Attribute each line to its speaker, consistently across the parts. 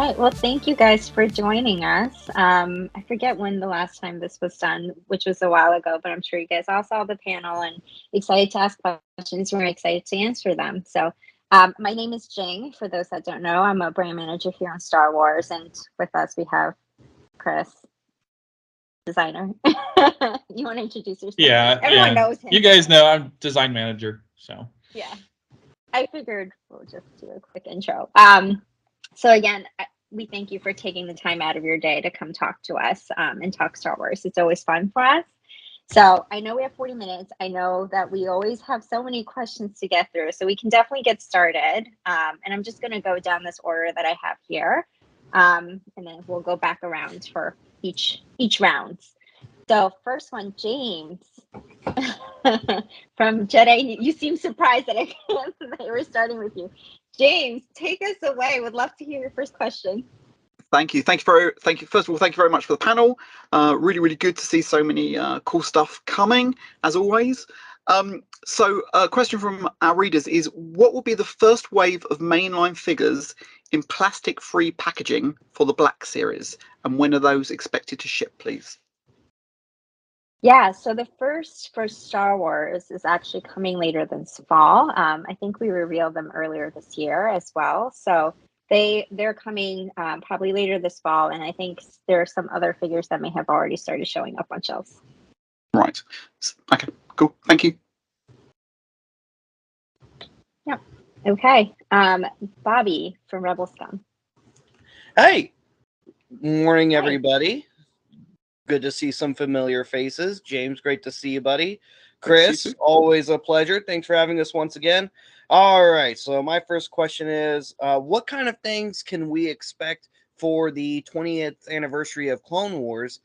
Speaker 1: right. Well, thank you guys for joining us. I forget when the last time this was done, which was a while ago, but I'm sure you guys all saw the panel and excited to ask questions. We're excited to answer them. So my name is Jing. For those that don't know, I'm a brand manager here on Star Wars. And with us, we have Chris, designer. You want to introduce yourself?
Speaker 2: Yeah.
Speaker 1: Everyone knows him.
Speaker 2: You guys know I'm design manager. So
Speaker 1: yeah, I figured we'll just do a quick intro. So again, we thank you for taking the time out of your day to come talk to us and talk Star Wars. It's always fun for us. So I know we have 40 minutes. I know that we always have so many questions to get through, so we can definitely get started. And I'm just going to go down this order that I have here, and then we'll go back around for each round. So first one, James from Jedi. You seem surprised that that we're starting with you. James, take us away. Would love to hear your first question.
Speaker 3: Thank you. Thank you. First of all, thank you very much for the panel. Really good to see so many cool stuff coming, as always. So a question from our readers is, what will be the first wave of mainline figures in plastic-free packaging for the Black Series? And when are those expected to ship, please?
Speaker 1: Yeah, so the first for Star Wars is actually coming later this fall. I think we revealed them earlier this year as well. So they're coming probably later this fall, and I think there are some other figures that may have already started showing up on shelves.
Speaker 3: Right. Okay, cool. Thank you.
Speaker 1: Yeah. Okay. Bobby from Rebel Scum.
Speaker 4: Hey, morning, everybody. Good to see some familiar faces. James, great to see you, buddy. Chris, always a pleasure. Thanks for having us once again. All right, so my first question is, what kind of things can we expect for the 20th anniversary of Clone Wars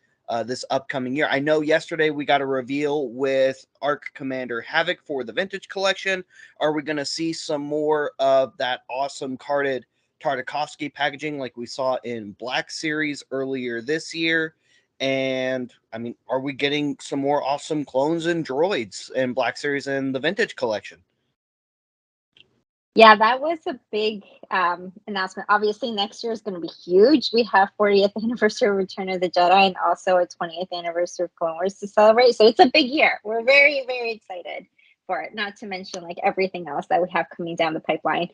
Speaker 4: this upcoming year? I know yesterday we got a reveal with Arc Commander Havoc for the Vintage Collection. Are we going to see some more of that awesome carded Tartakovsky packaging like we saw in Black Series earlier this year? And I mean, are we getting some more awesome clones and droids in Black Series and the Vintage Collection?
Speaker 1: Yeah, that was a big announcement. Obviously, next year is going to be huge. We have 40th anniversary of Return of the Jedi and also a 20th anniversary of Clone Wars to celebrate. So it's a big year. We're very, very excited for it. Not to mention like everything else that we have coming down the pipeline.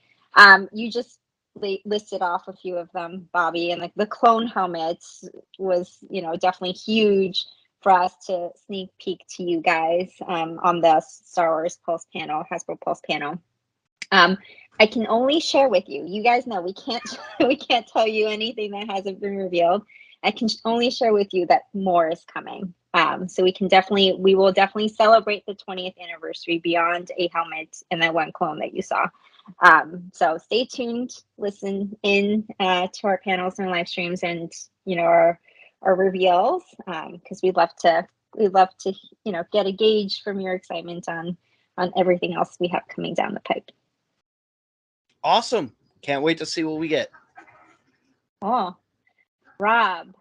Speaker 1: You just listed off a few of them, Bobby, and like the clone helmets was, definitely huge for us to sneak peek to you guys on the Star Wars Pulse panel, Hasbro Pulse panel. I can only share with you. You guys know we can't tell you anything that hasn't been revealed. I can only share with you that more is coming. So we will definitely celebrate the 20th anniversary beyond a helmet and that one clone that you saw. So stay tuned, listen in to our panels and live streams and our reveals because we'd love to get a gauge from your excitement on everything else we have coming down the pipe.
Speaker 4: Awesome. Can't wait to see what we get.
Speaker 1: Oh, Rob.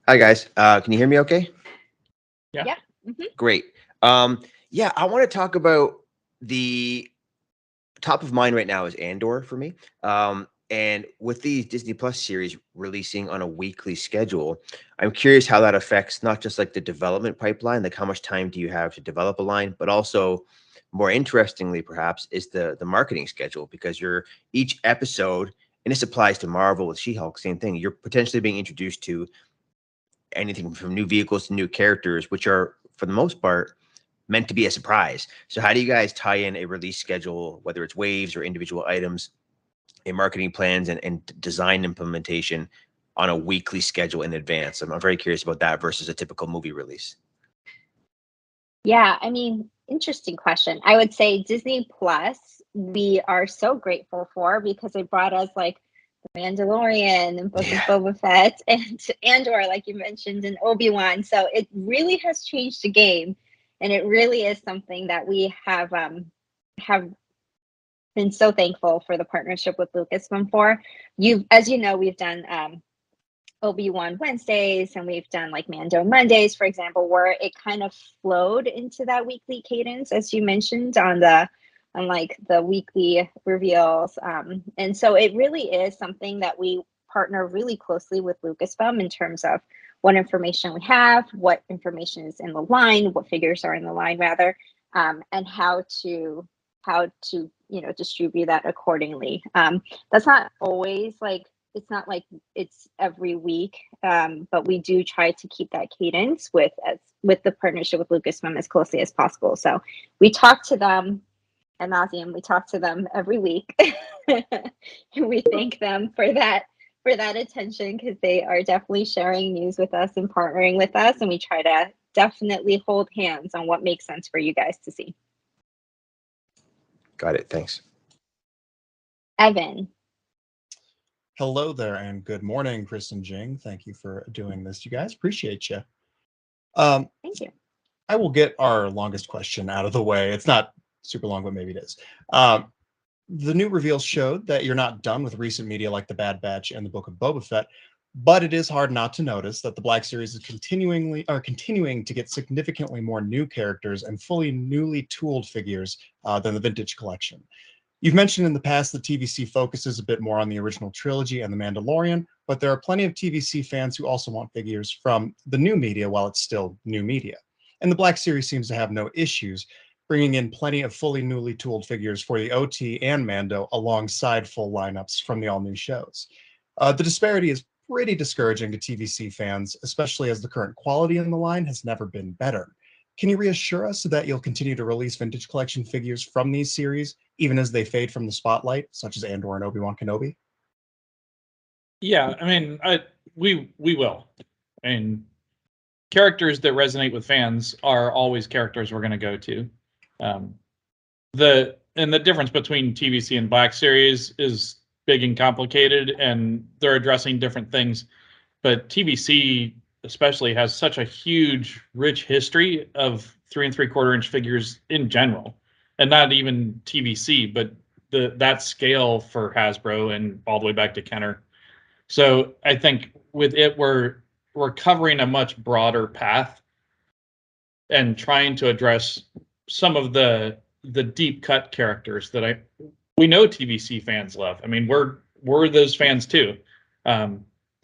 Speaker 5: Hi, guys. Can you hear me okay?
Speaker 1: Yeah. Mm-hmm.
Speaker 5: Great. Yeah, I want to talk about the top of mind right now is Andor for me. And with the Disney Plus series releasing on a weekly schedule, I'm curious how that affects not just like the development pipeline, like how much time do you have to develop a line, but also more interestingly, perhaps, is the marketing schedule, because each episode, and this applies to Marvel with She-Hulk, same thing. You're potentially being introduced to anything from new vehicles to new characters, which are, for the most part, meant to be a surprise. So how do you guys tie in a release schedule, whether it's waves or individual items, in marketing plans and design implementation on a weekly schedule in advance? I'm very curious about that versus a typical movie release.
Speaker 1: Yeah, I mean, interesting question. I would say Disney Plus, we are so grateful for because it brought us like The Mandalorian and Book of Boba Fett and Andor, like you mentioned, and Obi-Wan. So it really has changed the game. And it really is something that we have been so thankful for the partnership with Lucasfilm for. As you know, we've done Obi-Wan Wednesdays and we've done like Mando Mondays, for example, where it kind of flowed into that weekly cadence, as you mentioned, on the unlike the weekly reveals. And so it really is something that we partner really closely with Lucasfilm in terms of what information we have, what information is in the line, what figures are in the line rather, and how to distribute that accordingly. That's not always like, it's not like it's every week, but we do try to keep that cadence with the partnership with Lucasfilm as closely as possible. So we talk to them ad nauseum. We talk to them every week. And we thank them for that attention, because they are definitely sharing news with us and partnering with us, and we try to definitely hold hands on what makes sense for you guys to see.
Speaker 5: Got it. Thanks.
Speaker 1: Evan.
Speaker 6: Hello there, and good morning, Chris and Jing. Thank you for doing this, you guys. Appreciate you.
Speaker 1: Thank you.
Speaker 6: I will get our longest question out of the way. It's not super long, but maybe it is. The new reveals showed that you're not done with recent media like The Bad Batch and the Book of Boba Fett, but it is hard not to notice that the Black Series is continuing to get significantly more new characters and fully newly tooled figures than the Vintage Collection. You've mentioned in the past that TVC focuses a bit more on the original trilogy and The Mandalorian, but there are plenty of TVC fans who also want figures from the new media while it's still new media. And the Black Series seems to have no issues bringing in plenty of fully newly tooled figures for the OT and Mando alongside full lineups from the all-new shows. The disparity is pretty discouraging to TVC fans, especially as the current quality in the line has never been better. Can you reassure us that you'll continue to release Vintage Collection figures from these series, even as they fade from the spotlight, such as Andor and Obi-Wan Kenobi?
Speaker 2: Yeah, I mean, we will. And characters that resonate with fans are always characters we're going to go to. The difference between TVC and Black Series is big and complicated, and they're addressing different things. But TVC especially has such a huge, rich history of 3 3/4 inch figures in general, and not even TVC, but that scale for Hasbro and all the way back to Kenner. So I think with it, we're covering a much broader path and trying to address some of the deep cut characters that we know TVC fans love. I mean, we're those fans too.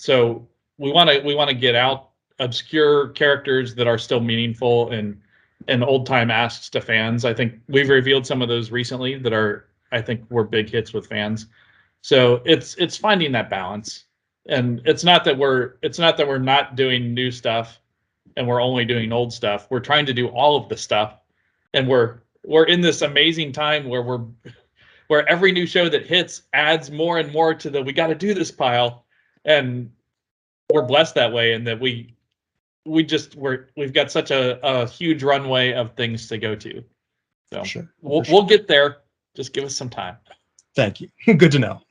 Speaker 2: So we want to get out obscure characters that are still meaningful and old time asks to fans. I think we've revealed some of those recently that were big hits with fans. So it's finding that balance. And it's not that we're not doing new stuff and we're only doing old stuff. We're trying to do all of the stuff, and we're in this amazing time where every new show that hits adds more and more to we got to do this pile, and we're blessed that way, and that we've got such a huge runway of things to go to. So
Speaker 6: Sure.
Speaker 2: We'll get there. Just give us some time.
Speaker 6: Thank you. Good to know.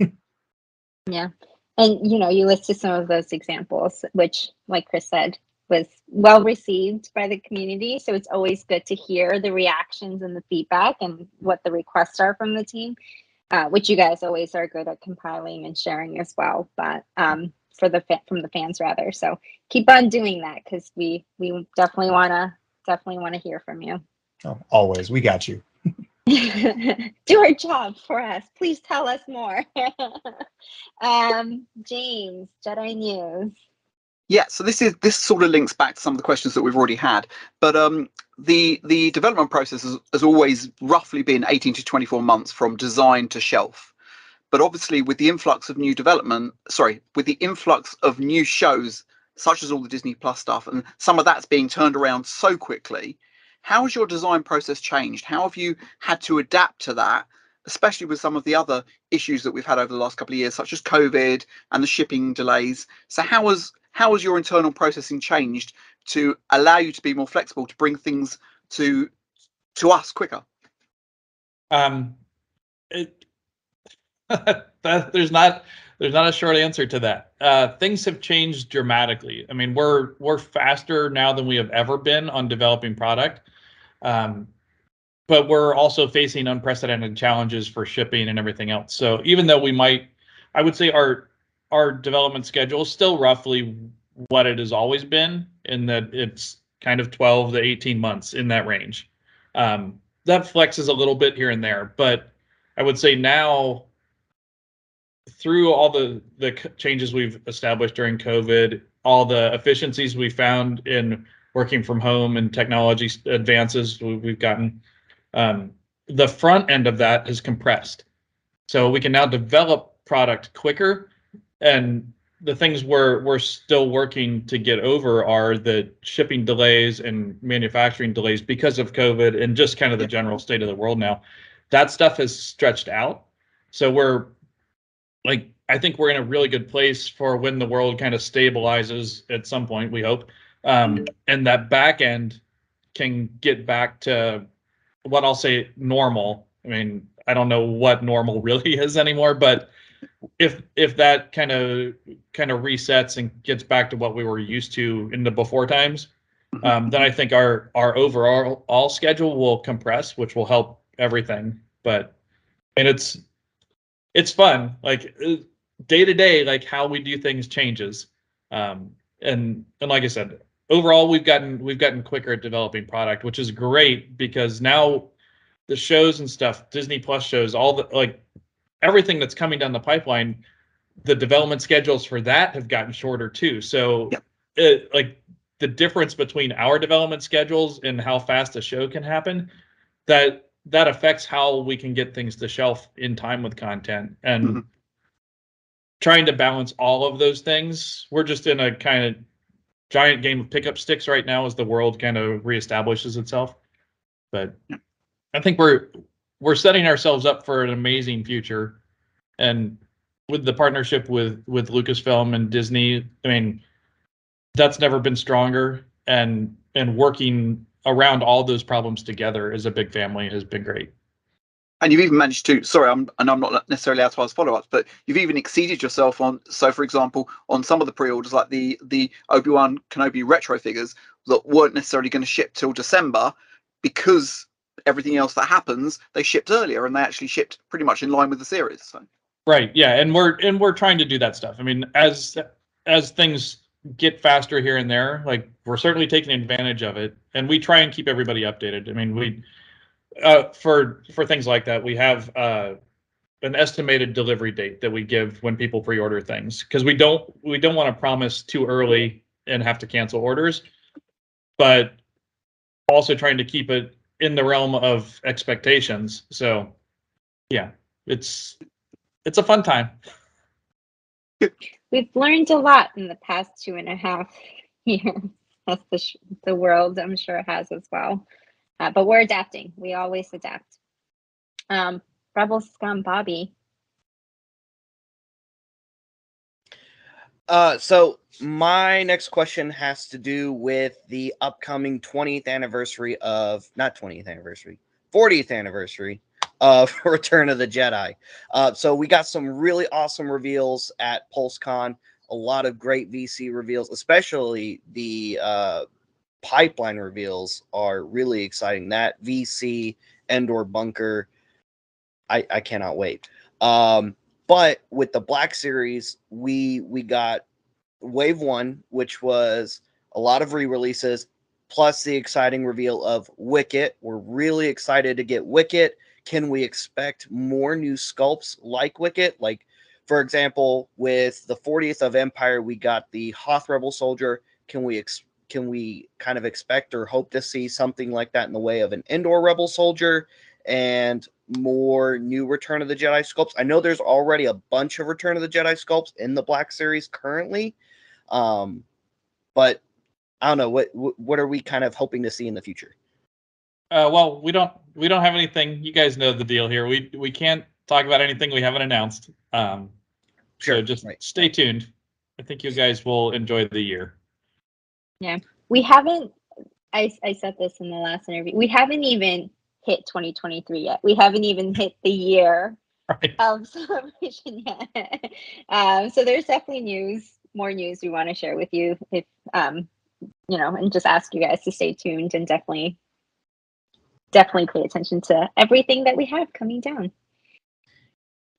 Speaker 1: Yeah. And, you listed some of those examples, which, like Chris said, was well received by the community. So it's always good to hear the reactions and the feedback and what the requests are from the team, which you guys always are good at compiling and sharing as well. But from the fans rather. So keep on doing that, because we definitely want to hear from you.
Speaker 6: Oh, always. We got you.
Speaker 1: Do our job for us. Please tell us more. James, Jedi News.
Speaker 3: Yeah, so this sort of links back to some of the questions that we've already had, but the development process has always roughly been 18 to 24 months from design to shelf. But obviously, with the influx of new shows, such as all the Disney Plus stuff, and some of that's being turned around so quickly, how has your design process changed? How have you had to adapt to that, especially with some of the other issues that we've had over the last couple of years, such as COVID and the shipping delays? So how has your internal processing changed to allow you to be more flexible, to bring things to us quicker?
Speaker 2: There's not a short answer to that. Things have changed dramatically. I mean, we're faster now than we have ever been on developing product, but we're also facing unprecedented challenges for shipping and everything else. So even though I would say our development schedule is still roughly what it has always been, in that it's kind of 12 to 18 months in that range. flexes a little bit here and there, but I would say now, through all the changes we've established during COVID, all the efficiencies we found in working from home and technology advances we've gotten, the front end of that is compressed. So we can now develop product quicker, and the things we're still working to get over are the shipping delays and manufacturing delays because of COVID and just kind of the general state of the world now. That stuff has stretched out. So I think we're in a really good place for when the world kind of stabilizes at some point, we hope. And that back end can get back to what I'll say normal. I mean, I don't know what normal really is anymore, but if that kind of resets and gets back to what we were used to in the before times, then I think our overall schedule will compress, which will help everything. And it's fun, like day to day, like how we do things changes, and like I said, overall we've gotten quicker at developing product, which is great because now the shows and stuff, Disney Plus shows, all the like everything that's coming down the pipeline, the development schedules for that have gotten shorter too. So like the difference between our development schedules and how fast a show can happen, that affects how we can get things to shelf in time with content. And trying to balance all of those things, we're just in a kind of giant game of pickup sticks right now as the world kind of reestablishes itself. But I think we're setting ourselves up for an amazing future. And with the partnership with Lucasfilm and Disney, I mean, that's never been stronger. And working around all those problems together as a big family has been great.
Speaker 3: And you've even managed to, I'm not necessarily allowed to ask follow-ups, but you've even exceeded yourself on, so for example, on some of the pre-orders, like the Obi-Wan Kenobi retro figures that weren't necessarily going to ship till December, because everything else that happens, they shipped earlier, and they actually shipped pretty much in line with the series. So.
Speaker 2: Right, yeah, and we're trying to do that stuff. I mean, as things get faster here and there, like we're certainly taking advantage of it, and we try and keep everybody updated. I mean, we for things like that, we have an estimated delivery date that we give when people pre-order things, because we don't want to promise too early and have to cancel orders, but also trying to keep it in the realm of expectations. So yeah, it's a fun time.
Speaker 1: We've learned a lot in the past 2.5 years, as the world, I'm sure, has as well. But we're adapting. We always adapt. Rebel Scum, Bobby.
Speaker 4: So my next question has to do with the upcoming 40th anniversary of Return of the Jedi. So we got some really awesome reveals at PulseCon, a lot of great VC reveals, especially the pipeline reveals are really exciting. That VC Endor bunker, I cannot wait. But with the Black Series, we got Wave 1, which was a lot of re-releases, plus the exciting reveal of Wicket. We're really excited to get Wicket. Can we expect more new sculpts like Wicket? Like, for example, with the 40th of Empire, we got the Hoth Rebel Soldier. Can we kind of expect or hope to see something like that in the way of an Endor Rebel Soldier and more new Return of the Jedi sculpts? I know there's already a bunch of Return of the Jedi sculpts in the Black Series currently, but I don't know, what are we kind of hoping to see in the future?
Speaker 2: Well, we don't have anything. You guys know the deal here. We can't talk about anything we haven't announced. So just stay tuned. I think you guys will enjoy the year.
Speaker 1: Yeah, we haven't. I said this in the last interview. We haven't even hit 2023 yet. We haven't even hit the year of celebration yet. So there's definitely more news we want to share with you. If and just ask you guys to stay tuned and definitely pay attention to everything that we have coming down.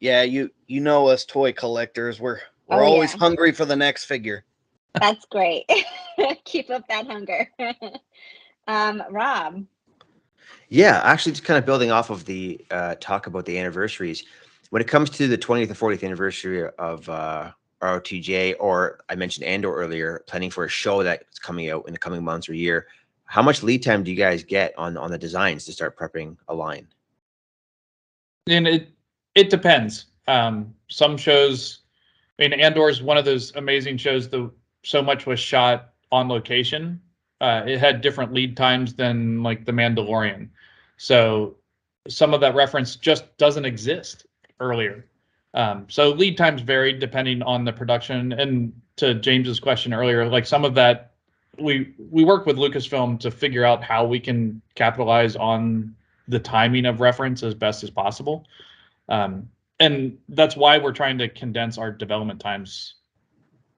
Speaker 4: Yeah, you know us toy collectors. We're always hungry for the next figure.
Speaker 1: That's great. Keep up that hunger. Rob.
Speaker 5: Yeah, actually, just kind of building off of the talk about the anniversaries. When it comes to the 20th and 40th anniversary of ROTJ, or I mentioned Andor earlier, planning for a show that's coming out in the coming months or year, how much lead time do you guys get on the designs to start prepping a line?
Speaker 2: And it depends. Some shows, I mean, Andor is one of those amazing shows that so much was shot on location. It had different lead times than like The Mandalorian. So some of that reference just doesn't exist earlier. So lead times varied depending on the production. And to James's question earlier, like some of that, we work with Lucasfilm to figure out how we can capitalize on the timing of reference as best as possible. And that's why we're trying to condense our development times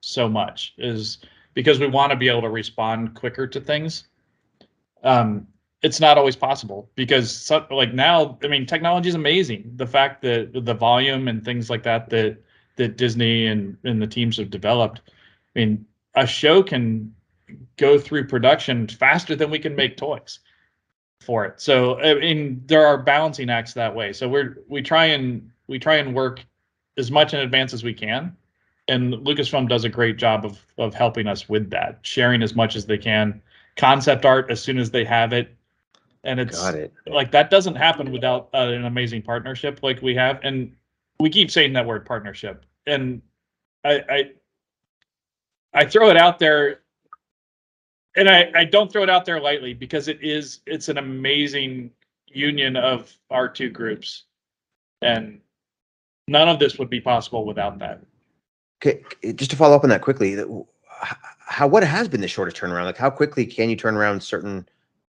Speaker 2: so much, is because we want to be able to respond quicker to things. It's not always possible because like now, I mean, technology is amazing. The fact that the volume and things like that Disney and the teams have developed, I mean, a show can go through production faster than we can make toys for it. So I mean, there are balancing acts that way. So we try and work as much in advance as we can, and Lucasfilm does a great job of helping us with that, sharing as much as they can, concept art as soon as they have it, and it's like that doesn't happen without an amazing partnership like we have. And we keep saying that word partnership, and I throw it out there. And I don't throw it out there lightly because it's an amazing union of our two groups, and none of this would be possible without that.
Speaker 5: Okay, just to follow up on that quickly, what has been the shortest turnaround? Like, how quickly can you turn around certain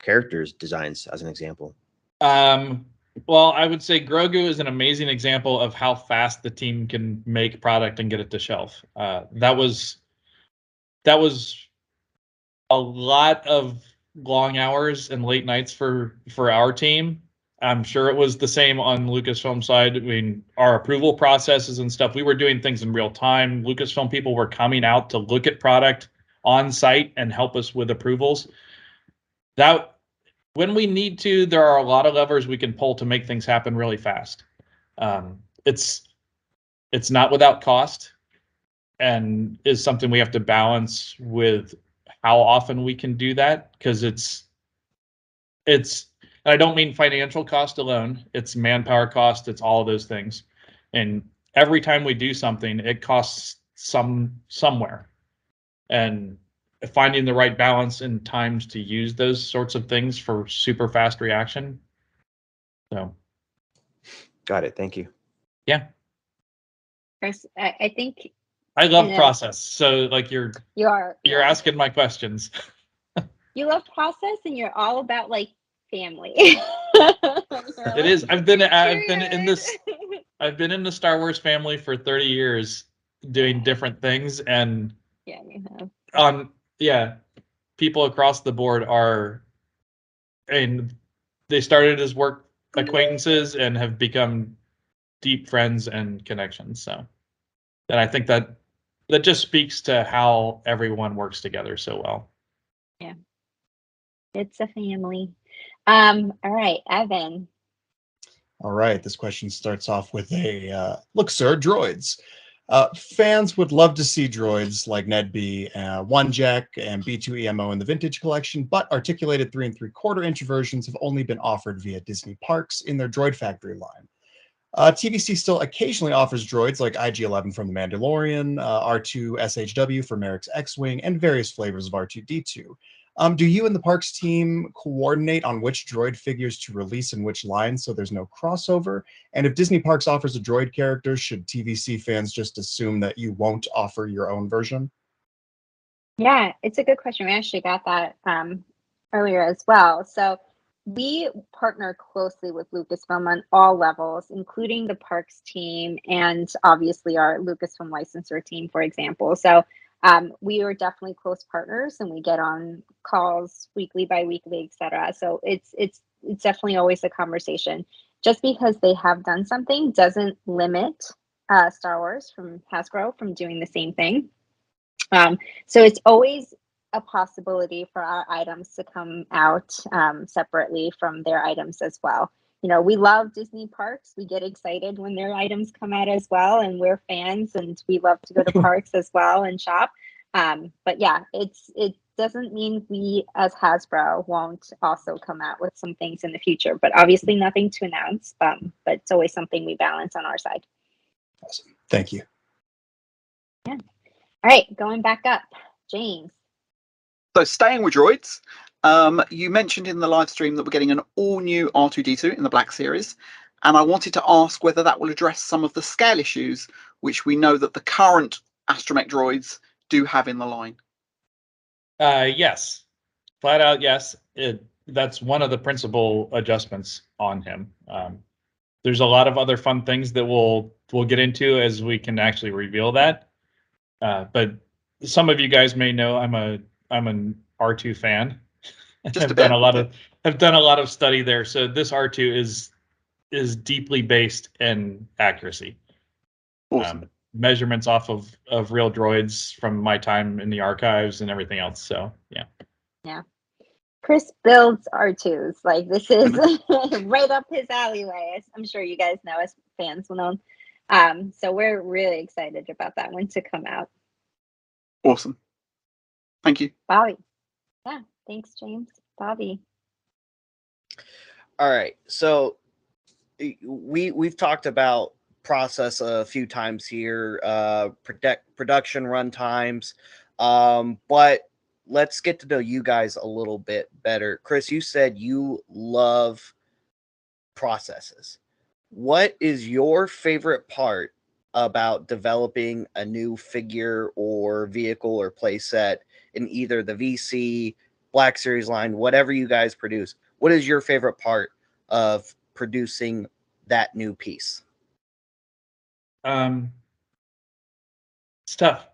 Speaker 5: characters' designs, as an example?
Speaker 2: Well, I would say Grogu is an amazing example of how fast the team can make product and get it to shelf. That was a lot of long hours and late nights for our team. I'm sure it was the same on Lucasfilm side. I mean, our approval processes and stuff, we were doing things in real time. Lucasfilm people were coming out to look at product on site and help us with approvals. That when we need to, there are a lot of levers we can pull to make things happen really fast. It's not without cost, and is something we have to balance with how often we can do that, because it's I don't mean financial cost alone, it's manpower cost, it's all of those things. And every time we do something, it costs somewhere. And finding the right balance and times to use those sorts of things for super fast reaction. So
Speaker 5: got it. Thank you.
Speaker 2: Yeah.
Speaker 1: Chris, I think
Speaker 2: I love process. So like you're asking my questions.
Speaker 1: You love process, and you're all about like family.
Speaker 2: It is. I've been in the Star Wars family for 30 years doing different things, and
Speaker 1: yeah, you have.
Speaker 2: People across the board are, and they started as work acquaintances and have become deep friends and connections. So, and I think that just speaks to how everyone works together so well.
Speaker 1: Yeah. It's a family. All right, Evan.
Speaker 6: All right, this question starts off with a look, sir, droids. Fans would love to see droids like Ned B, 1-Jack, and B2 EMO in the vintage collection, but articulated 3 3/4-inch versions have only been offered via Disney Parks in their Droid Factory line. TVC still occasionally offers droids like IG-11 from The Mandalorian, R2 SHW for Merrick's X-Wing, and various flavors of R2-D2. Do you and the Parks team coordinate on which droid figures to release in which line so there's no crossover? And if Disney Parks offers a droid character, should TVC fans just assume that you won't offer your own version?
Speaker 1: Yeah, it's a good question. We actually got that earlier as well. So we partner closely with Lucasfilm on all levels, including the Parks team and obviously our Lucasfilm licensor team, for example. So we are definitely close partners, and we get on calls weekly, bi-weekly, etc. So it's definitely always a conversation. Just because they have done something doesn't limit Star Wars from Hasbro from doing the same thing. So it's always a possibility for our items to come out separately from their items as well. You know, we love Disney parks. We get excited when their items come out as well, and we're fans, and we love to go to parks as well and shop. But yeah, it doesn't mean we as Hasbro won't also come out with some things in the future. But obviously, nothing to announce. But it's always something we balance on our side.
Speaker 6: Awesome. Thank you.
Speaker 1: Yeah. All right, going back up, James.
Speaker 3: So staying with droids, you mentioned in the live stream that we're getting an all-new R2-D2 in the Black Series, and I wanted to ask whether that will address some of the scale issues which we know that the current astromech droids do have in the line.
Speaker 2: Yes, flat out yes. That's one of the principal adjustments on him. There's a lot of other fun things that we'll get into as we can actually reveal that. But some of you guys may know I'm an R2 fan.
Speaker 3: Just
Speaker 2: I've done a lot of study there. So this R2 is deeply based in accuracy.
Speaker 3: Awesome.
Speaker 2: Measurements off of real droids from my time in the archives and everything else. So yeah.
Speaker 1: Yeah. Chris builds R2s. Like, this is right up his alleyway, as I'm sure you guys know, as fans will know. So we're really excited about that one to come out.
Speaker 3: Awesome. Thank you.
Speaker 1: Bobby. Yeah, thanks, James. Bobby.
Speaker 4: All right. So we've talked about process a few times here, production run times, but let's get to know you guys a little bit better. Chris, you said you love processes. What is your favorite part about developing a new figure or vehicle or play set in either the VC, Black Series line, whatever you guys produce? What is your favorite part of producing that new piece?
Speaker 2: It's tough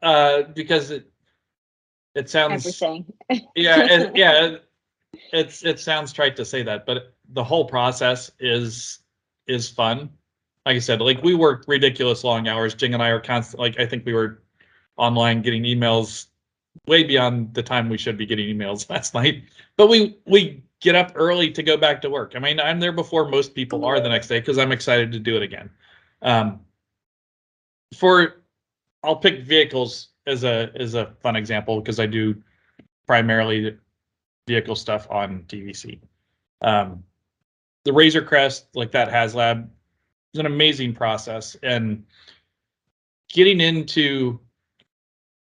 Speaker 2: because it sounds
Speaker 1: Everything.
Speaker 2: it sounds trite to say that, but the whole process is fun. Like I said, like we work ridiculous long hours. Jing and I are constant. Like I think we were online getting emails way beyond the time we should be getting emails last night. But we get up early to go back to work. I mean, I'm there before most people are the next day because I'm excited to do it again. I'll pick vehicles as a fun example because I do primarily vehicle stuff on DVC. The Razor Crest, like that HasLab, is an amazing process, and getting into,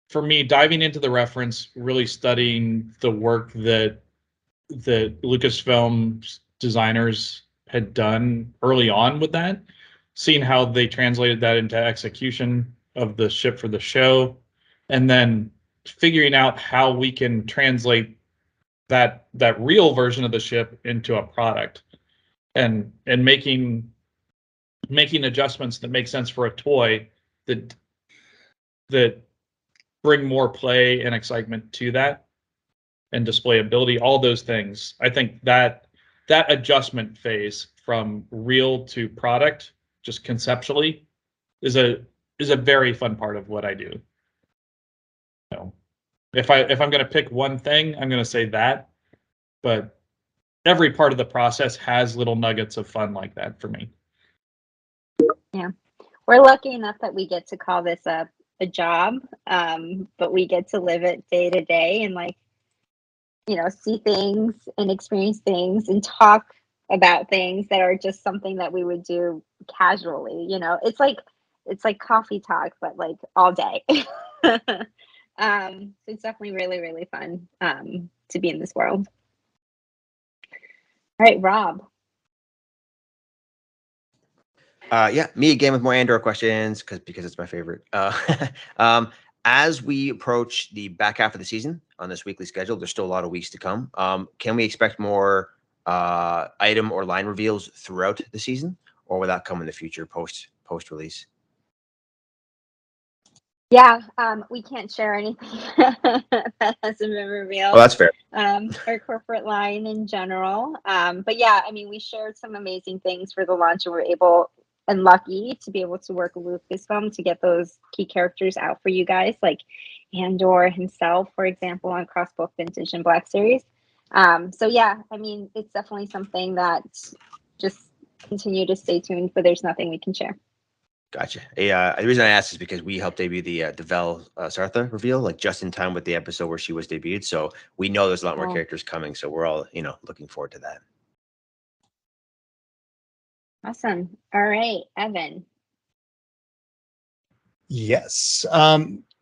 Speaker 2: for me, diving into the reference, really studying the work that Lucasfilm designers had done early on with that, seeing how they translated that into execution of the ship for the show, and then figuring out how we can translate that real version of the ship into a product, and making adjustments that make sense for a toy that bring more play and excitement to that, and displayability, all those things. I think that adjustment phase from real to product, just conceptually, is a very fun part of what I do. So if I'm going to pick one thing, I'm going to say that, but every part of the process has little nuggets of fun like that for me.
Speaker 1: Yeah, we're lucky enough that we get to call this a job, but we get to live it day to day, and like, you know, see things and experience things and talk about things that are just something that we would do casually. You know, it's like coffee talk, but like all day. So it's definitely really, really fun to be in this world. All right, Rob.
Speaker 5: Yeah, me again with more Andor questions because it's my favorite. As we approach the back half of the season on this weekly schedule, there's still a lot of weeks to come. Can we expect more item or line reveals throughout the season, or will that come in the future post release?
Speaker 1: Yeah, we can't share anything that hasn't been revealed.
Speaker 5: Oh, that's fair.
Speaker 1: Our corporate line in general. But yeah, I mean, we shared some amazing things for the launch, and we're able and lucky to be able to work with Lucasfilm to get those key characters out for you guys. Like, Andor himself, for example, on across both Vintage and Black Series. So yeah, I mean, it's definitely something that just continue to stay tuned, but there's nothing we can share.
Speaker 5: Gotcha. The reason I asked is because we helped debut the Vel Sartha reveal, like just in time with the episode where she was debuted. So we know there's a lot more
Speaker 1: Oh.
Speaker 5: characters coming. So we're all, looking forward to that.
Speaker 1: Awesome. All right, Evan.
Speaker 6: Yes.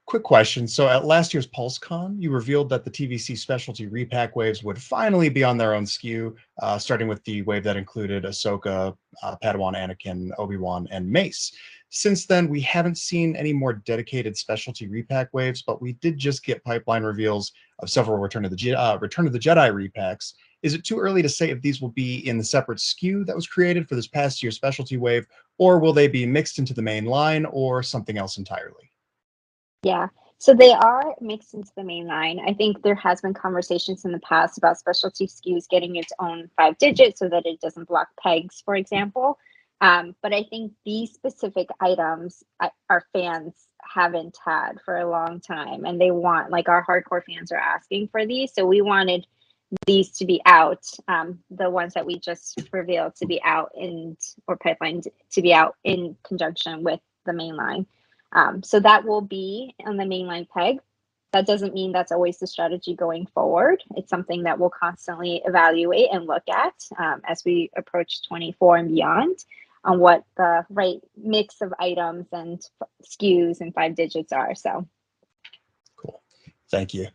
Speaker 6: Quick question. So at last year's PulseCon, you revealed that the TVC specialty repack waves would finally be on their own SKU, starting with the wave that included Ahsoka, Padawan, Anakin, Obi-Wan, and Mace. Since then, we haven't seen any more dedicated specialty repack waves, but we did just get pipeline reveals of several Return of the Jedi repacks. Is it too early to say if these will be in the separate SKU that was created for this past year's specialty wave, or will they be mixed into the main line or something else entirely?
Speaker 1: Yeah, so they are mixed into the main line. I think there has been conversations in the past about specialty SKUs getting its own 5 digits so that it doesn't block pegs, for example. But I think these specific items our fans haven't had for a long time, and they want, like, our hardcore fans are asking for these. So we wanted these to be out, the ones that we just revealed to be out or pipelined to be out in conjunction with the main line. So that will be on the mainline peg. That doesn't mean that's always the strategy going forward. It's something that we'll constantly evaluate and look at as we approach 24 and beyond on what the right mix of items and SKUs and 5 digits are. So
Speaker 6: cool. Thank you.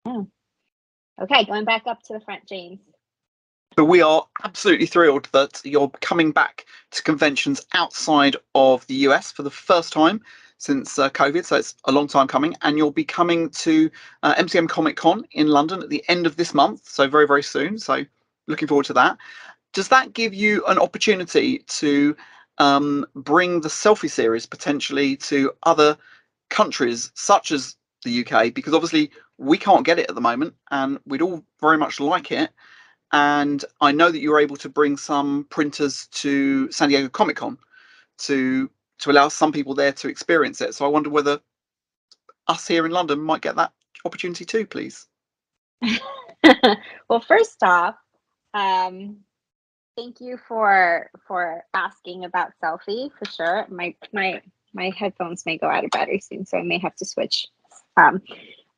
Speaker 1: Yeah. Okay, going back up to the front, James.
Speaker 3: But we are absolutely thrilled that you're coming back to conventions outside of the US for the first time since COVID. So it's a long time coming. And you'll be coming to MCM Comic Con in London at the end of this month. So very, very soon. So looking forward to that. Does that give you an opportunity to bring the selfie series potentially to other countries such as the UK? Because obviously we can't get it at the moment and we'd all very much like it. And I know that you were able to bring some printers to San Diego Comic Con to allow some people there to experience it. So I wonder whether us here in London might get that opportunity too, please.
Speaker 1: Well, first off, thank you for asking about selfie, for sure. My headphones may go out of battery soon, so I may have to switch.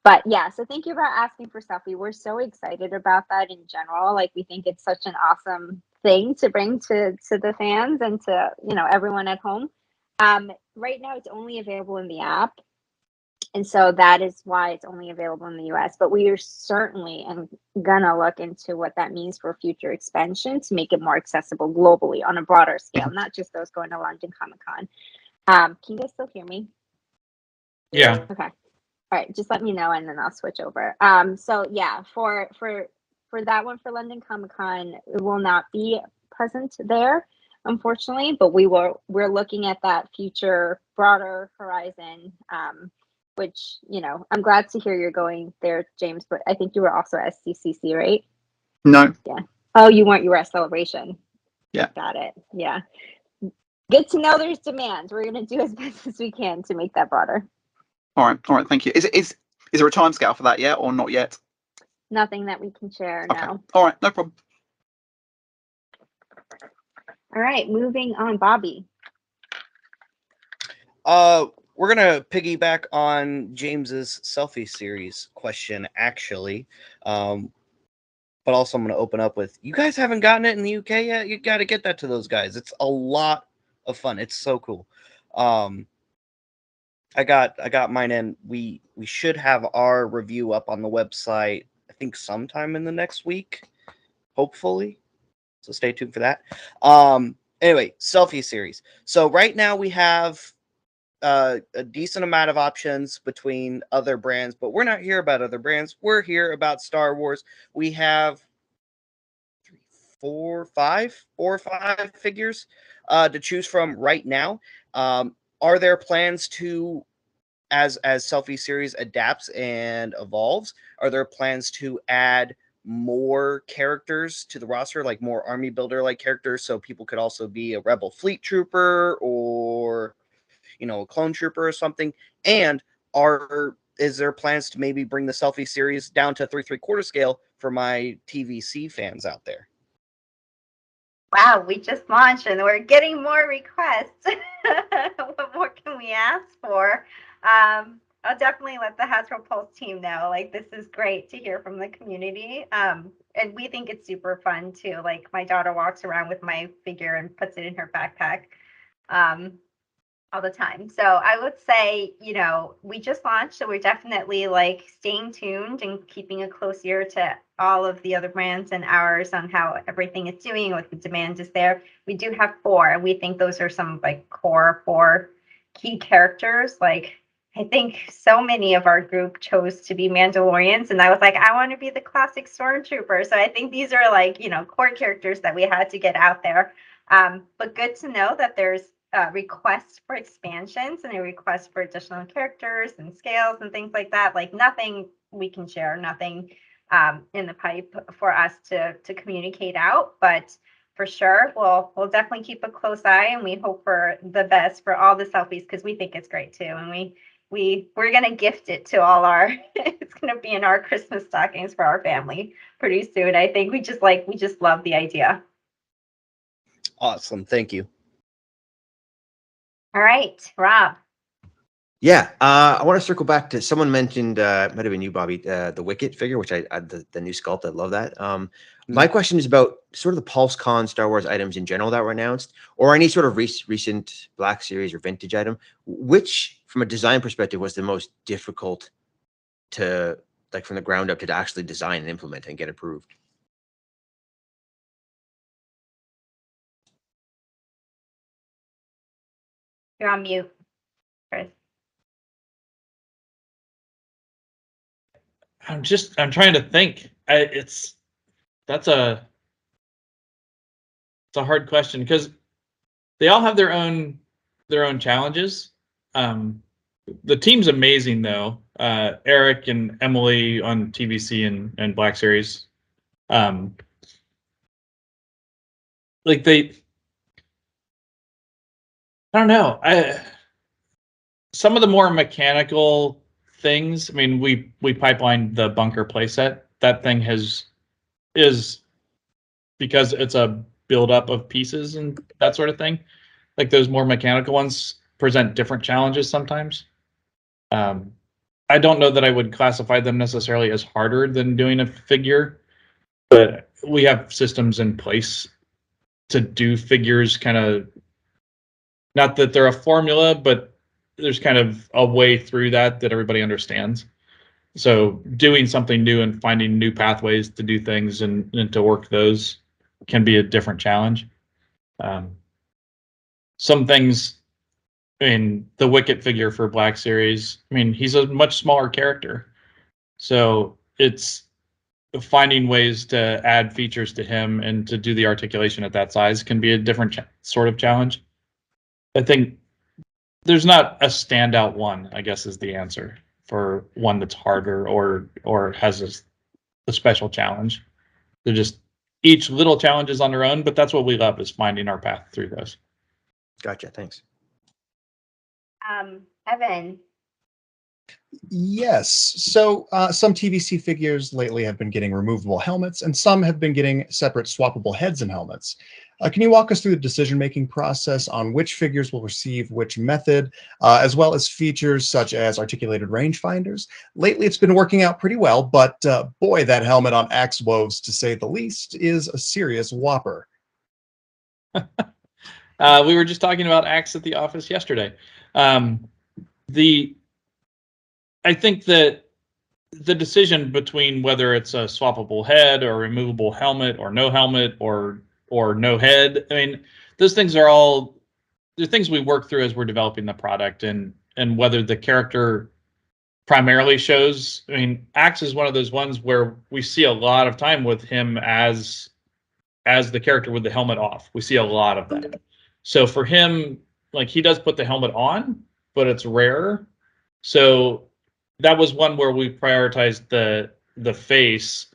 Speaker 1: But yeah, so thank you for asking for selfie. We're so excited about that in general. Like, we think it's such an awesome thing to bring to the fans and to, everyone at home. Right now it's only available in the app. And so that is why it's only available in the US. But we are certainly gonna look into what that means for future expansion to make it more accessible globally on a broader scale, not just those going to London Comic Con. Can you guys still hear me?
Speaker 2: Yeah.
Speaker 1: Okay. All right, just let me know and then I'll switch over. So yeah, for that one for London Comic Con, it will not be present there, unfortunately, but we're looking at that future broader horizon, which, I'm glad to hear you're going there, James, but I think you were also at SCCC, right?
Speaker 3: No.
Speaker 1: Yeah. Oh, you weren't, you were at Celebration.
Speaker 3: Yeah.
Speaker 1: Got it. Yeah. Good to know there's demand. We're going to do as best as we can to make that broader.
Speaker 3: All right. Thank you. Is there a timescale for that yet or not yet?
Speaker 1: Nothing that we can share
Speaker 3: Okay.
Speaker 1: now.
Speaker 3: All right. No problem.
Speaker 1: All right. Moving on, Bobby.
Speaker 4: We're gonna piggyback on James's selfie series question, actually. But also I'm gonna open up with, you guys haven't gotten it in the UK yet? You got to get that to those guys. It's a lot of fun. It's so cool. I got mine in. We should have our review up on the website, I think sometime in the next week, hopefully. So stay tuned for that. Anyway, selfie series. So right now we have a decent amount of options between other brands, but we're not here about other brands. We're here about Star Wars. We have 4 or 5 figures to choose from right now. Are there plans to, as selfie series adapts and evolves, are there plans to add more characters to the roster, like more army builder like characters, so people could also be a rebel fleet trooper or a clone trooper or something? And are is there plans to maybe bring the selfie series down to 3/3 scale for my TVC fans out there?
Speaker 1: Wow, we just launched and we're getting more requests. What more can we ask for? I'll definitely let the Hasbro Pulse team know. Like, this is great to hear from the community. And we think it's super fun too. Like, my daughter walks around with my figure and puts it in her backpack all the time. So I would say, we just launched, so we're definitely like staying tuned and keeping a close ear to all of the other brands and ours on how everything is doing, what the demand is there. We do have 4, and we think those are some like core 4 key characters. Like, I think so many of our group chose to be Mandalorians, and I was like, I want to be the classic stormtrooper. So I think these are like, core characters that we had to get out there. But good to know that there's requests for expansions and a request for additional characters and scales and things like that. Like, nothing we can share, nothing in the pipe for us to communicate out, but for sure we'll definitely keep a close eye, and we hope for the best for all the selfies, because we think it's great too, and we're gonna gift it to all our it's gonna be in our Christmas stockings for our family pretty soon. I think we just love the idea.
Speaker 4: Awesome, thank you.
Speaker 1: All right, Rob.
Speaker 5: Yeah, I want to circle back to someone mentioned, might have been you, Bobby, the Wicket figure, which I the new sculpt. I love that. My question is about sort of the PulseCon Star Wars items in general that were announced, or any sort of recent Black Series or vintage item. Which, from a design perspective, was the most difficult to, like, from the ground up, to actually design and implement and get approved?
Speaker 1: You're on mute, Chris.
Speaker 2: I'm trying to think. It's a hard question, because they all have their own challenges. The team's amazing though. Eric and Emily on TVC and Black Series. Like, I don't know. Some of the more mechanical things. I mean, we pipelined the bunker playset. That thing is because it's a buildup of pieces and that sort of thing. Like, those more mechanical ones present different challenges sometimes. I don't know that I would classify them necessarily as harder than doing a figure, but we have systems in place to do figures, kind of, not that they're a formula, but there's kind of a way through that everybody understands. So doing something new and finding new pathways to do things and to work those can be a different challenge. Some things, I mean, the Wicket figure for Black Series, I mean, he's a much smaller character. So it's finding ways to add features to him and to do the articulation at that size can be a different sort of challenge. I think there's not a standout one, I guess, is the answer for one that's harder or has a special challenge. They're just each little challenge is on their own, but that's what we love, is finding our path through those.
Speaker 5: Gotcha. Thanks.
Speaker 1: Evan.
Speaker 6: Yes. So some TVC figures lately have been getting removable helmets, and some have been getting separate swappable heads and helmets. Can you walk us through the decision-making process on which figures will receive which method, as well as features such as articulated rangefinders? Lately, it's been working out pretty well, but boy, that helmet on Axe Woves, to say the least, is a serious whopper.
Speaker 2: We were just talking about Axe at the office yesterday. I think that the decision between whether it's a swappable head or removable helmet or no helmet or no head, I mean, those things are all the things we work through as we're developing the product, and whether the character primarily shows. I mean, Axe is one of those ones where we see a lot of time with him as the character with the helmet off. We see a lot of that. So for him, like, he does put the helmet on, but it's rare. So that was one where we prioritized the face,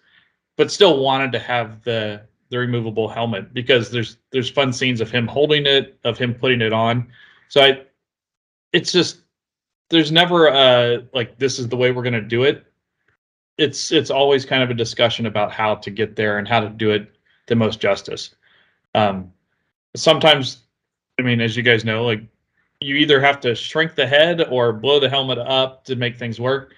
Speaker 2: but still wanted to have the removable helmet, because there's fun scenes of him holding it, of him putting it on. So it's just there's never a like this is the way we're going to do it. It's always kind of a discussion about how to get there and how to do it the most justice. Sometimes, I mean, as you guys know, like you either have to shrink the head or blow the helmet up to make things work.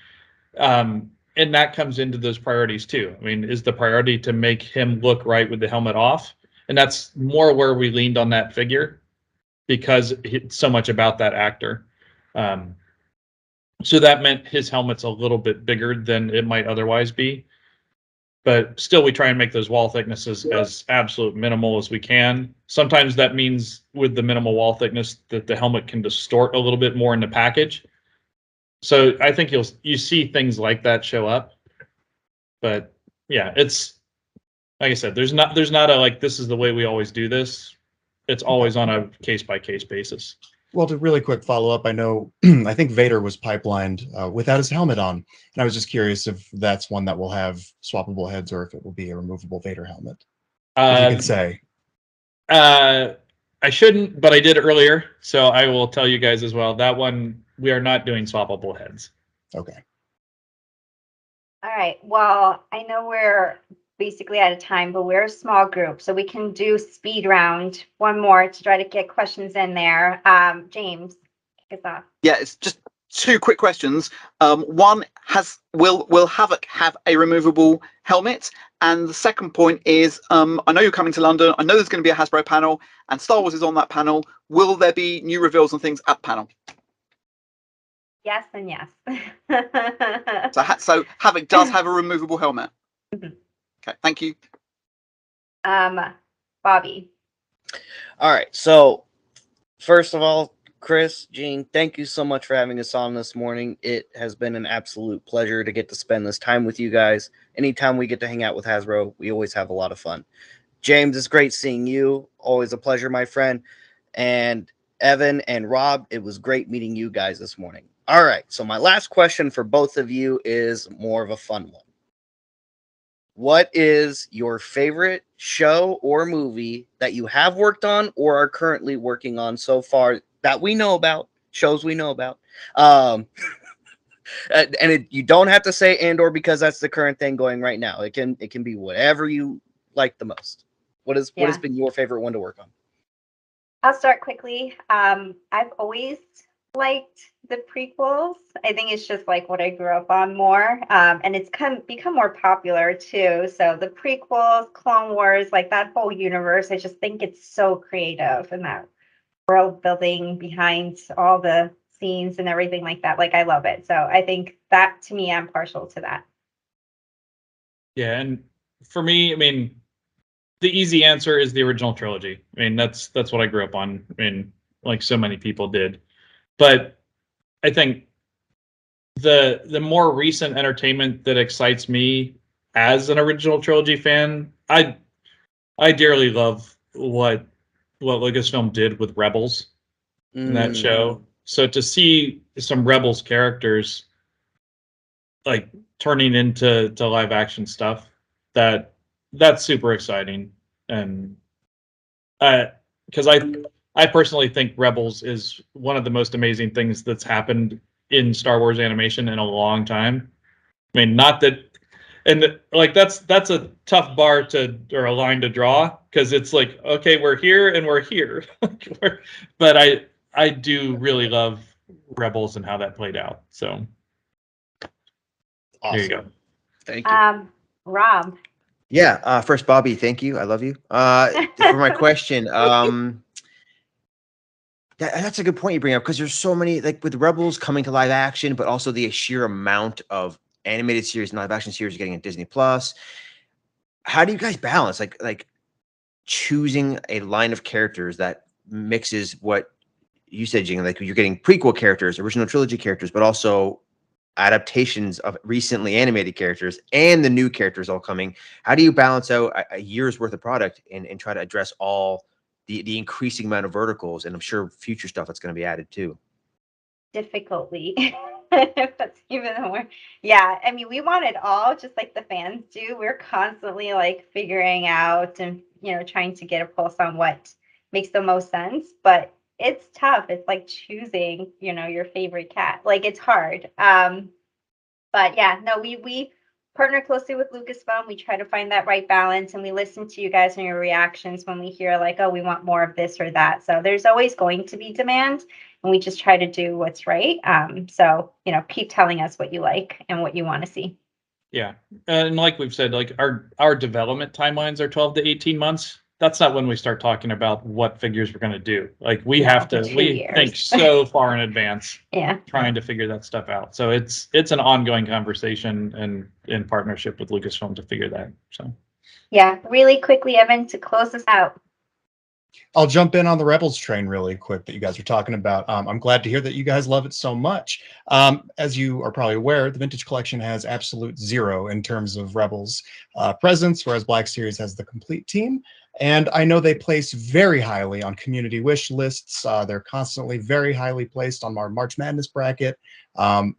Speaker 2: And that comes into those priorities too. I mean, is the priority to make him look right with the helmet off? And that's more where we leaned on that figure because it's so much about that actor. So that meant his helmet's a little bit bigger than it might otherwise be. But still, we try and make those wall thicknesses as absolute minimal as we can. Sometimes that means with the minimal wall thickness that the helmet can distort a little bit more in the package. So I think you see things like that show up. But yeah, it's like I said, there's not a like this is the way we always do this. It's always on a case by case basis.
Speaker 6: Well, to really quick follow up, I know I think Vader was pipelined without his helmet on, and I was just curious if that's one that will have swappable heads or if it will be a removable Vader helmet. If you can say.
Speaker 2: I shouldn't, but I did earlier, so I will tell you guys as well. That one we are not doing swappable heads.
Speaker 6: Okay.
Speaker 1: All right. Well, I know we're basically out of time, but we're a small group, so we can do speed round one more to try to get questions in there. James, kick us off.
Speaker 3: Yeah, it's just two quick questions. One will Havoc have a removable helmet? And the second point is, I know you're coming to London. I know there's going to be a Hasbro panel, and Star Wars is on that panel. Will there be new reveals and things at the panel?
Speaker 1: Yes and yes.
Speaker 3: So Havoc does have a removable helmet.
Speaker 1: Mhm.
Speaker 3: Okay, thank you.
Speaker 1: Bobby.
Speaker 4: All right. So, first of all, Chris, Jing, thank you so much for having us on this morning. It has been an absolute pleasure to get to spend this time with you guys. Anytime we get to hang out with Hasbro, we always have a lot of fun. James, it's great seeing you. Always a pleasure, my friend. And Evan and Rob, it was great meeting you guys this morning. All right. So, my last question for both of you is more of a fun one. What is your favorite show or movie that you have worked on or are currently working on so far that we know about, shows we know about? You don't have to say Andor because that's the current thing going right now. It can be whatever you like the most. What has been your favorite one to work on?
Speaker 1: I'll start quickly. I've always liked the prequels. I think it's just like what I grew up on more. And it's become more popular too. So the prequels, Clone Wars, like that whole universe, I just think it's so creative and that world building behind all the scenes and everything like that. Like I love it. So I think that to me, I'm partial to that.
Speaker 2: Yeah, and for me, I mean, the easy answer is the original trilogy. I mean, that's what I grew up on. I mean, like so many people did. But I think the more recent entertainment that excites me as an original trilogy fan, I dearly love what Lucasfilm did with Rebels in that show. So to see some Rebels characters like turning into live action stuff, that's super exciting. And because I personally think Rebels is one of the most amazing things that's happened in Star Wars animation in a long time. I mean, not that, and like that's a tough bar or a line to draw because it's like, okay, we're here and we're here, but I do really love Rebels and how that played out. So
Speaker 4: Awesome.
Speaker 2: there you go.
Speaker 4: Thank you.
Speaker 1: Rob.
Speaker 5: Yeah. First, Bobby, thank you. I love you. For my question, that's a good point you bring up because there's so many, like with Rebels coming to live action, but also the sheer amount of animated series and live action series getting at Disney Plus. How do you guys balance like choosing a line of characters that mixes what you said, Jing, like you're getting prequel characters, original trilogy characters, but also adaptations of recently animated characters and the new characters all coming? How do you balance out a year's worth of product and try to address all the increasing amount of verticals and I'm sure future stuff that's going to be added too?
Speaker 1: Difficultly. If that's even the word. Yeah, I mean, we want it all, just like the fans do. We're constantly like figuring out and trying to get a pulse on what makes the most sense. But it's tough. It's like choosing, your favorite cat. Like it's hard. But yeah, no, we partner closely with Lucasfilm. We try to find that right balance, and we listen to you guys and your reactions when we hear like, oh, we want more of this or that. So there's always going to be demand, and we just try to do what's right. So keep telling us what you like and what you want to see.
Speaker 2: Yeah, and like we've said, like our development timelines are 12 to 18 months. That's not when we start talking about what figures we're going to do. Like we have to, we think so far in advance, trying to figure that stuff out. So it's an ongoing conversation and in partnership with Lucasfilm to figure that. So
Speaker 1: yeah, really quickly, Evan, to close us out.
Speaker 6: I'll jump in on the Rebels train really quick that you guys are talking about. I'm glad to hear that you guys love it so much. As you are probably aware, the Vintage Collection has absolute zero in terms of Rebels presence, whereas Black Series has the complete team. And I know they place very highly on community wish lists. They're constantly very highly placed on our March Madness bracket.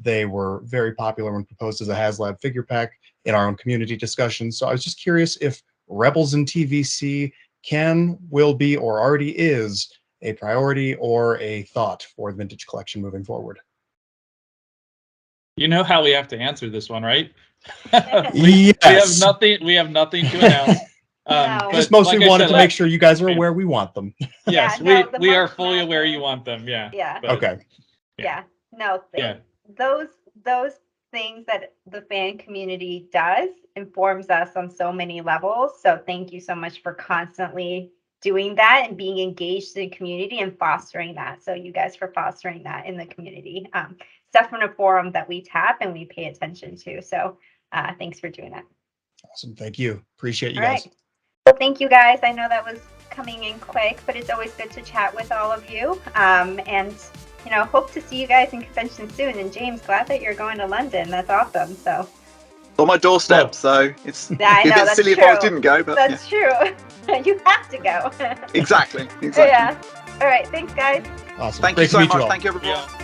Speaker 6: They were very popular when proposed as a HasLab figure pack in our own community discussions. So I was just curious if Rebels and TVC will be, or already is a priority or a thought for the Vintage Collection moving forward.
Speaker 2: You know how we have to answer this one, right?
Speaker 6: Yes.
Speaker 2: We have nothing to announce.
Speaker 1: No.
Speaker 6: Just mostly wanted to make sure you guys are aware we want them.
Speaker 2: Yes,
Speaker 1: Yeah, no,
Speaker 2: we are fully aware you want them. Yeah.
Speaker 1: Yeah.
Speaker 2: But,
Speaker 6: okay.
Speaker 1: Yeah. No.
Speaker 2: Yeah.
Speaker 1: Those things that the fan community does informs us on so many levels. So thank you so much for constantly doing that and being engaged in the community and fostering that. So you guys for fostering that in the community. It's definitely a forum that we tap and we pay attention to. So thanks for doing that.
Speaker 6: Awesome. Thank you. Appreciate you
Speaker 1: All
Speaker 6: guys.
Speaker 1: right. Well, thank you guys. I know that was coming in quick, but it's always good to chat with all of you. And hope to see you guys in convention soon. And James, glad that you're going to London. That's awesome. So
Speaker 3: on my doorstep, so it's
Speaker 1: I know,
Speaker 3: a bit
Speaker 1: that's
Speaker 3: silly
Speaker 1: true.
Speaker 3: if I didn't go, but
Speaker 1: that's true. You have to go.
Speaker 3: Exactly.
Speaker 1: Yeah. All right. Thanks, guys.
Speaker 6: Awesome.
Speaker 3: Thank
Speaker 6: Great
Speaker 3: you so
Speaker 6: to meet
Speaker 3: much.
Speaker 6: all.
Speaker 3: Thank you, everyone.
Speaker 2: Yeah.